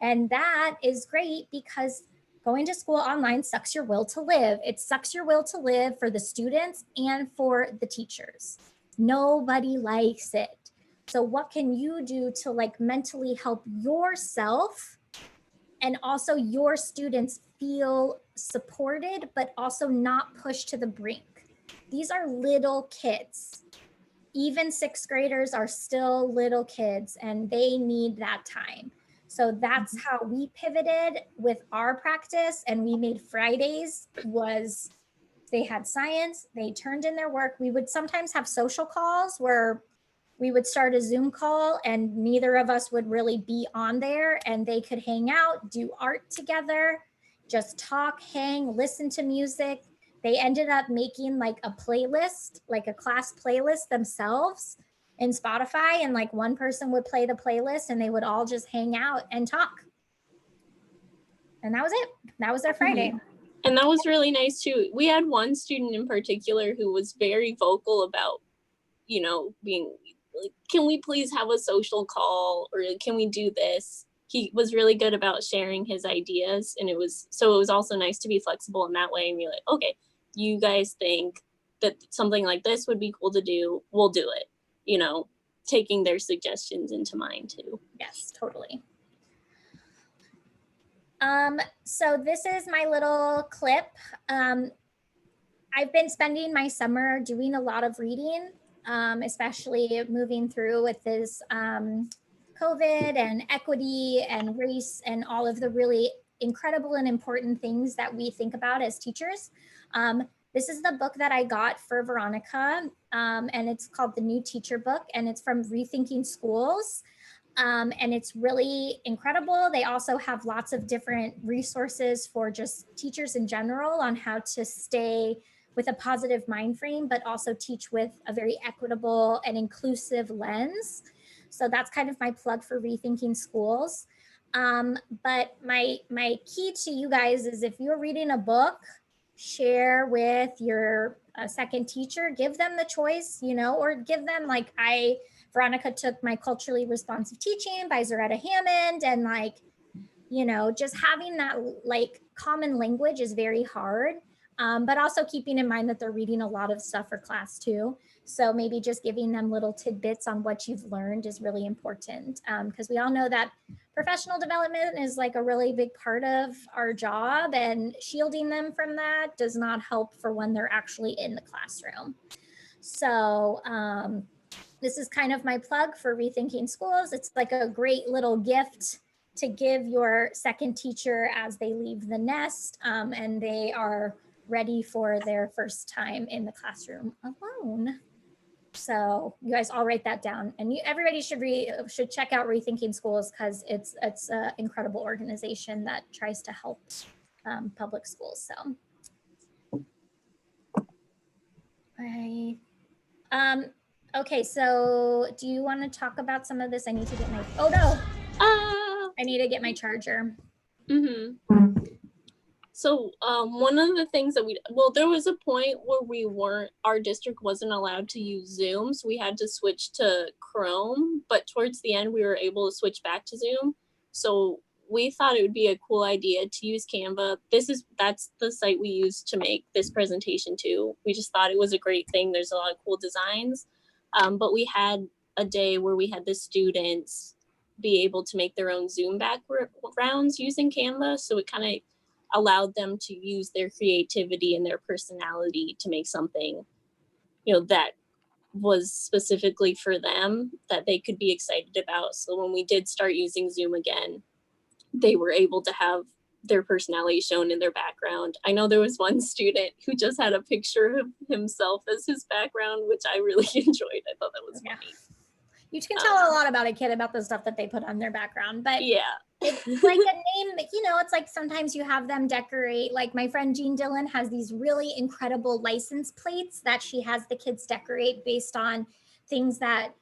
And that is great, because going to school online sucks your will to live. It sucks your will to live for the students and for the teachers. Nobody likes it. So what can you do to, like, mentally help yourself and also your students feel supported, but also not pushed to the brink? These are little kids. Even sixth graders are still little kids, and they need that time. So that's how we pivoted with our practice, and we made Fridays was they had science, they turned in their work. We would sometimes have social calls where we would start a Zoom call and neither of us would really be on there, and they could hang out, do art together, just talk, hang, listen to music. They ended up making like a playlist, like a class playlist themselves in Spotify, and like one person would play the playlist and they would all just hang out and talk. And that was it. That was their Friday. Mm-hmm. And that was really nice too. We had one student in particular who was very vocal about, being like, can we please have a social call, or can we do this? He was really good about sharing his ideas, and it was also nice to be flexible in that way and be like, okay, you guys think that something like this would be cool to do, we'll do it, taking their suggestions into mind too. Yes, totally. So this is my little clip. I've been spending my summer doing a lot of reading, especially moving through with this COVID and equity and race and all of the really incredible and important things that we think about as teachers. This is the book that I got for Veronica, and it's called The New Teacher Book, and it's from Rethinking Schools. And it's really incredible. They also have lots of different resources for just teachers in general on how to stay with a positive mind frame, but also teach with a very equitable and inclusive lens. So that's kind of my plug for Rethinking Schools. But my key to you guys is, if you're reading a book, share with your second teacher, give them the choice, you know, or give them, like, Veronica took my Culturally Responsive Teaching by Zaretta Hammond, and, like, you know, just having that like common language is very hard, but also keeping in mind that they're reading a lot of stuff for class too. So maybe just giving them little tidbits on what you've learned is really important, because we all know that professional development is like a really big part of our job, and shielding them from that does not help for when they're actually in the classroom. So this is kind of my plug for Rethinking Schools. It's like a great little gift to give your second teacher as they leave the nest, and they are ready for their first time in the classroom alone. So you guys all write that down, and everybody should check out Rethinking Schools, because it's an incredible organization that tries to help public schools. So okay, so do you want to talk about some of this? I need to get my, oh no, I need to get my charger. So one of the things that there was a point where our district wasn't allowed to use Zoom, so we had to switch to Chrome, but towards the end we were able to switch back to Zoom. So we thought it would be a cool idea to use Canva. That's the site we used to make this presentation too. We just thought it was a great thing. There's a lot of cool designs, but we had a day where we had the students be able to make their own Zoom backgrounds using Canva. So it kind of allowed them to use their creativity and their personality to make something, you know, that was specifically for them, that they could be excited about. So when we did start using Zoom again, they were able to have their personality shown in their background. I know there was one student who just had a picture of himself as his background, which I really enjoyed. I thought that was funny. You can tell a lot about a kid about the stuff that they put on their background, but yeah, it's like a name, you know, it's like sometimes you have them decorate, like my friend Jean Dillon has these really incredible license plates that she has the kids decorate based on things that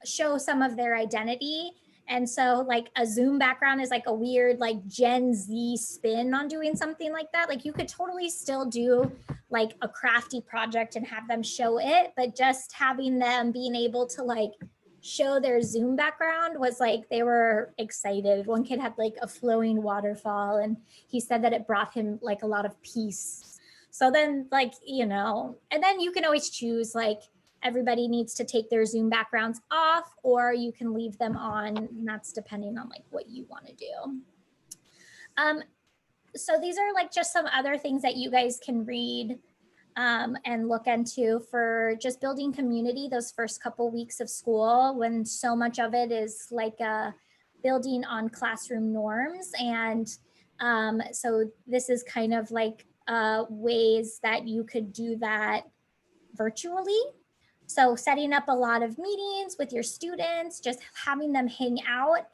show some of their identity. And so like a Zoom background is like a weird like Gen Z spin on doing something like that. Like you could totally still do like a crafty project and have them show it, but just having them being able to like show their Zoom background was like, they were excited. One kid had like a flowing waterfall and he said that it brought him like a lot of peace. So then like, you know, and then you can always choose like, everybody needs to take their Zoom backgrounds off, or you can leave them on, and that's depending on like what you want to do. So these are like just some other things that you guys can read and look into for just building community those first couple weeks of school, when so much of it is like building on classroom norms. And so this is kind of like ways that you could do that virtually. So setting up a lot of meetings with your students, just having them hang out,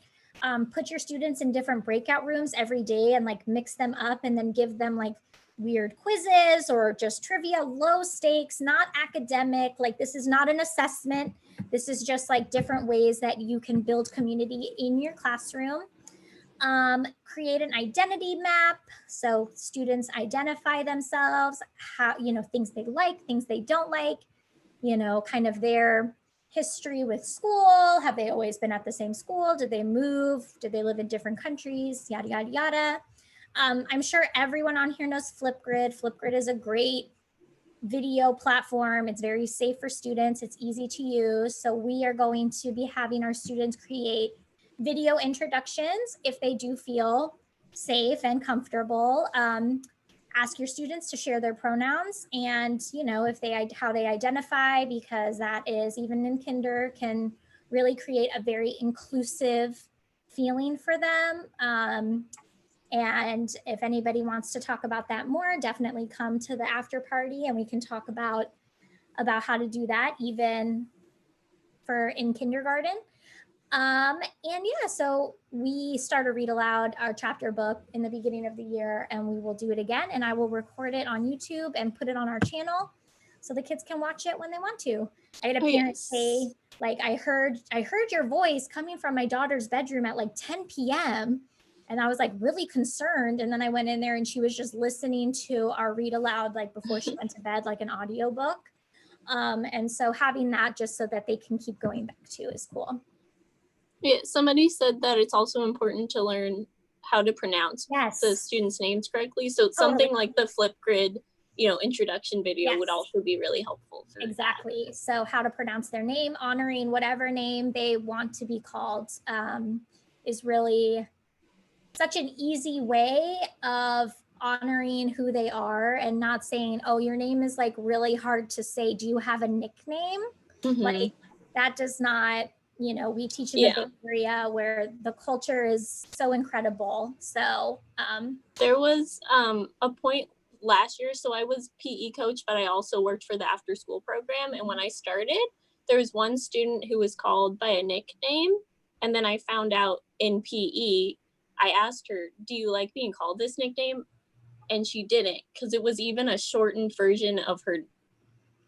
put your students in different breakout rooms every day and like mix them up, and then give them like weird quizzes or just trivia, low stakes, not academic. Like this is not an assessment. This is just like different ways that you can build community in your classroom. Create an identity map. So students identify themselves, how, you know, things they like, things they don't like, you know, kind of their history with school. Have they always been at the same school? Did they move? Did they live in different countries? Yada, yada, yada. I'm sure everyone on here knows Flipgrid. Flipgrid is a great video platform. It's very safe for students. It's easy to use. So we are going to be having our students create video introductions if they do feel safe and comfortable. Ask your students to share their pronouns and, you know, if they, how they identify, because that is, even in kinder, can really create a very inclusive feeling for them. And if anybody wants to talk about that more, definitely come to the after party and we can talk about how to do that even for in kindergarten. And yeah, so we start a read aloud, our chapter book in the beginning of the year, and we will do it again. And I will record it on YouTube and put it on our channel so the kids can watch it when they want to. I had a parent say, like, I heard your voice coming from my daughter's bedroom at like 10 p.m. And I was like really concerned. And then I went in there and she was just listening to our read aloud, like before she went to bed, like an audio book. And so having that just so that they can keep going back to is cool. Yeah, somebody said that it's also important to learn how to pronounce the students' names correctly. So something like the Flipgrid, introduction video would also be really helpful. Exactly. So how to pronounce their name, honoring whatever name they want to be called, is really such an easy way of honoring who they are and not saying, oh, your name is like really hard to say. Do you have a nickname? Like that does not, we teach in the Bay Area where the culture is so incredible. So there was a point last year. So I was PE coach, but I also worked for the after school program. And when I started, there was one student who was called by a nickname. And then I found out in PE, I asked her, do you like being called this nickname? And she didn't, because it was even a shortened version of her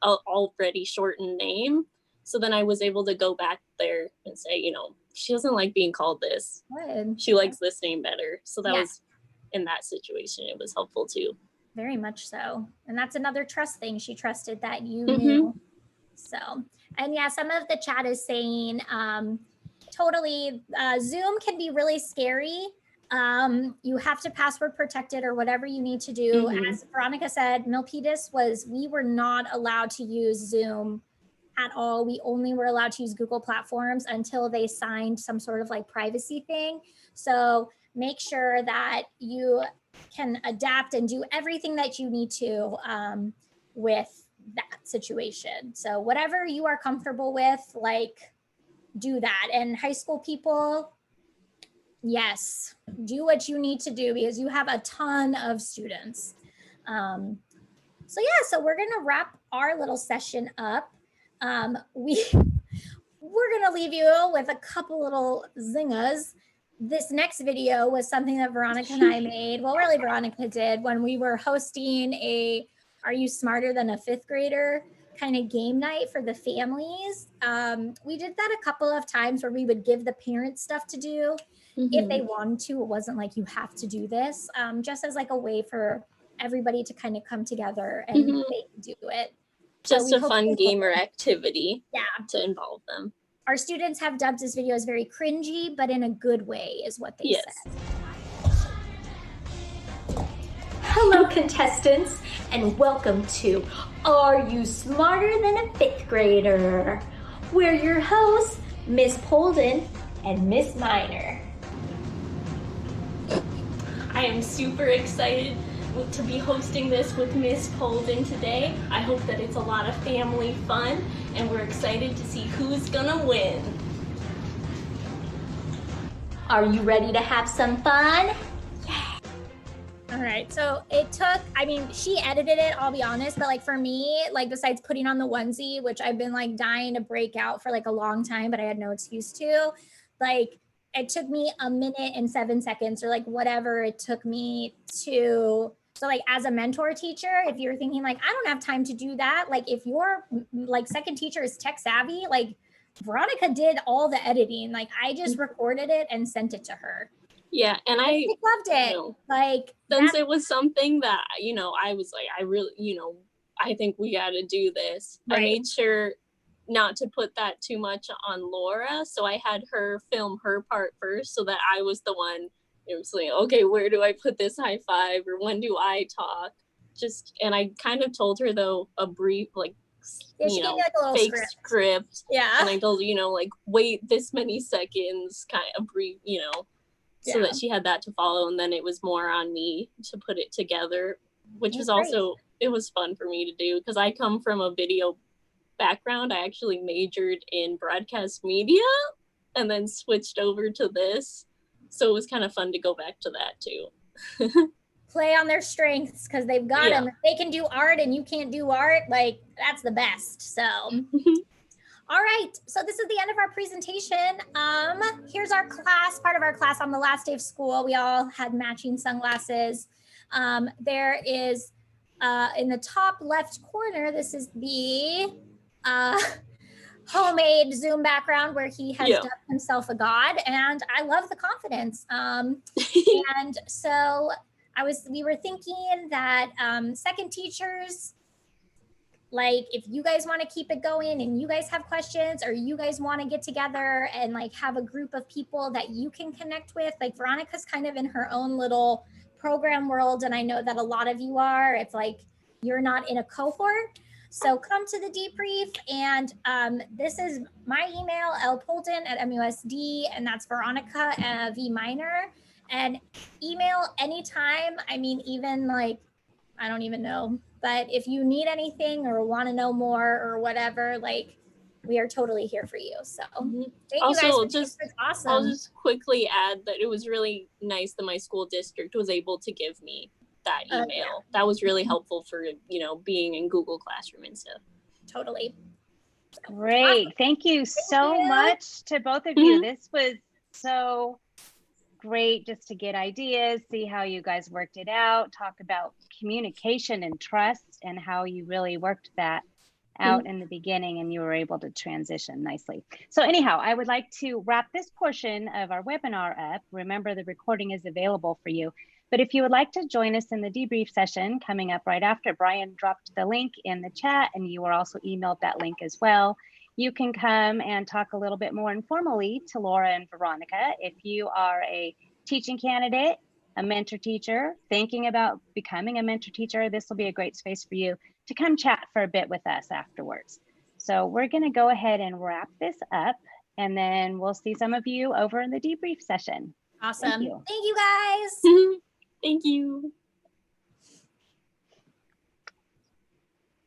already shortened name. So then I was able to go back there and say, she doesn't like being called this. Good. She likes this name better. So that was, in that situation, it was helpful too. Very much so. And that's another trust thing. She trusted that you knew. So, and yeah, some of the chat is saying, totally, Zoom can be really scary. You have to password protect it or whatever you need to do. As Veronica said, Milpitas we were not allowed to use Zoom at all. We only were allowed to use Google platforms until they signed some sort of like privacy thing. So make sure that you can adapt and do everything that you need to with that situation. So whatever you are comfortable with, like do that. And high school people, yes, do what you need to do because you have a ton of students. So yeah, so we're gonna wrap our little session up. We're gonna leave you with a couple little zingers. This next video was something that Veronica and I made. Well, really Veronica did when we were hosting a Are You Smarter Than a Fifth Grader kind of game night for the families. We did that a couple of times where we would give the parents stuff to do if they wanted to. It wasn't like you have to do this, just as like a way for everybody to kind of come together and they can do it. Just a fun game or activity to involve them. Our students have dubbed this video as very cringy, but in a good way is what they said. Hello, contestants, and welcome to Are You Smarter Than a Fifth Grader? We're your hosts, Miss Polden and Miss Minor. I am super excited to be hosting this with Miss Polden today. I hope that it's a lot of family fun and we're excited to see who's gonna win. Are you ready to have some fun? All right, so it took, she edited it, I'll be honest, but like for me, like besides putting on the onesie, which I've been like dying to break out for like a long time, but I had no excuse to, like it took me a minute and 7 seconds or like whatever it took me to. So like as a mentor teacher, if you're thinking like, I don't have time to do that. Like if your like second teacher is tech savvy, like Veronica did all the editing. Like I just recorded it and sent it to her. Yeah. And I loved it. Like since it was something that, I was like, I really, I think we got to do this. Right. I made sure not to put that too much on Laura. So I had her film her part first so that I was the one saying, okay, where do I put this high five or when do I talk? And I kind of told her though a brief like fake script. Yeah. And I told her, like wait this many seconds, kind of brief, so that she had that to follow. And then it was more on me to put it together, which was also, it was fun for me to do because I come from a video background, I actually majored in broadcast media and then switched over to this. So it was kind of fun to go back to that too. Play on their strengths because they've got them. If they can do art and you can't do art, like that's the best. So, all right. So this is the end of our presentation. Here's our class, part of our class on the last day of school. We all had matching sunglasses. There is in the top left corner, this is the homemade Zoom background where he has dubbed himself a god, and I love the confidence. And so we were thinking that second teachers, like if you guys want to keep it going and you guys have questions or you guys want to get together and like have a group of people that you can connect with, like Veronica's kind of in her own little program world, and I know that a lot of you are. It's like you're not in a cohort. So come to the debrief, and this is my email, lpolden@musd, and that's Veronica V Minor. And email anytime. I mean, even like, I don't even know, but if you need anything or want to know more or whatever, like we are totally here for you. So thank you guys. It's awesome. I'll just quickly add that it was really nice that my school district was able to give me that email. That was really helpful for, being in Google Classroom and stuff. Totally. Great. Thank you so much to both of you. This was so great just to get ideas, see how you guys worked it out, talk about communication and trust and how you really worked that out in the beginning and you were able to transition nicely. So anyhow, I would like to wrap this portion of our webinar up. Remember, the recording is available for you. But if you would like to join us in the debrief session coming up right after, Brian dropped the link in the chat and you were also emailed that link as well. You can come and talk a little bit more informally to Laura and Veronica. If you are a teaching candidate, a mentor teacher, thinking about becoming a mentor teacher, this will be a great space for you to come chat for a bit with us afterwards. So we're going to go ahead and wrap this up, and then we'll see some of you over in the debrief session. Awesome. Thank you. Thank you guys. Thank you.